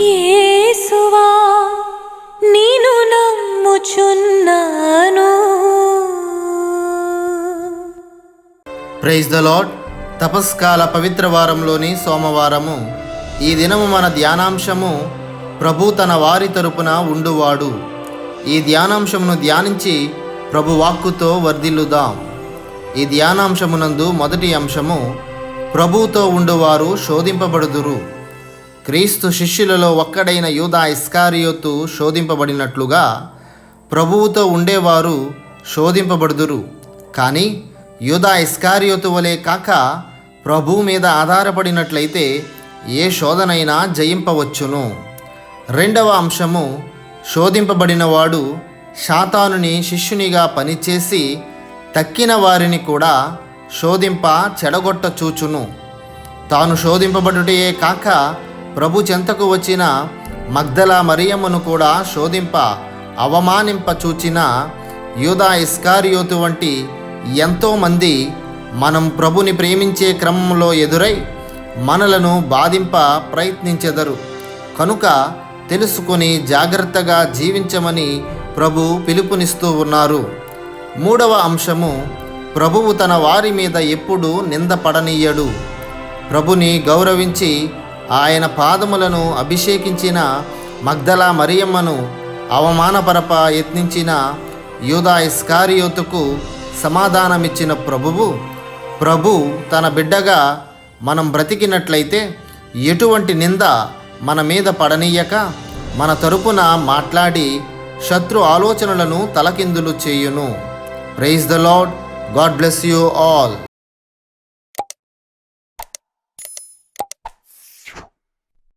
యేసువా నిన్ను నమ్ముచున్నాను. Praise the lord. తపస్కాల పవిత్ర వారంలోని సోమవారము. ఈ దినము మన ధ్యానాంశము ప్రభు తన వారి తరపున ఉండువాడు. ఈ ధ్యానాంశమును ధ్యానించి ప్రభు వాక్కుతో వర్ధిల్లుదాం. ఈ ధ్యానాంశమునందు మొదటి అంశము, ప్రభువుతో ఉండువారు శోధింపబడుదురు. క్రీస్తు శిష్యులలో ఒక్కడైన యూదా ఇస్కారియోతు శోధింపబడినట్లుగా ప్రభువుతో ఉండేవారు శోధింపబడుదురు. కానీ యూదా ఇస్కారియోతు వలె కాక ప్రభువు మీద ఆధారపడినట్లయితే ఏ శోధనైనా జయింపవచ్చును. రెండవ అంశము, శోధింపబడినవాడు సాతానుని శిష్యునిగా పనిచేసి తక్కిన వారిని కూడా శోధింప చెడగొట్ట చూచును. తాను శోధింపబడుటే కాక ప్రభు చెంతకు వచ్చిన మగ్దలా మరియమ్మను కూడా శోధింప అవమానింప చూచిన యూదా ఇస్కారియోతు వంటి ఎంతోమంది మనం ప్రభుని ప్రేమించే క్రమంలో ఎదురై మనలను బాధింప ప్రయత్నించెదరు. కనుక తెలుసుకొని జాగ్రత్తగా జీవించమని ప్రభు పిలుపునిస్తూ ఉన్నారు. మూడవ అంశము, ప్రభువు తన వారి మీద ఎప్పుడూ నిందపడనీయడు. ప్రభుని గౌరవించి ఆయన పాదములను అభిషేకించిన మగ్దలా మరియమ్మను అవమానపరప యత్నించిన యూదా ఇస్కారియోతుకు సమాధానమిచ్చిన ప్రభు తన బిడ్డగా మనం బ్రతికినట్లయితే ఎటువంటి నింద మన మీద పడనీయక మన తరపున మాట్లాడి శత్రు ఆలోచనలను తలకిందులు చేయును. Praise the lord. God bless you all.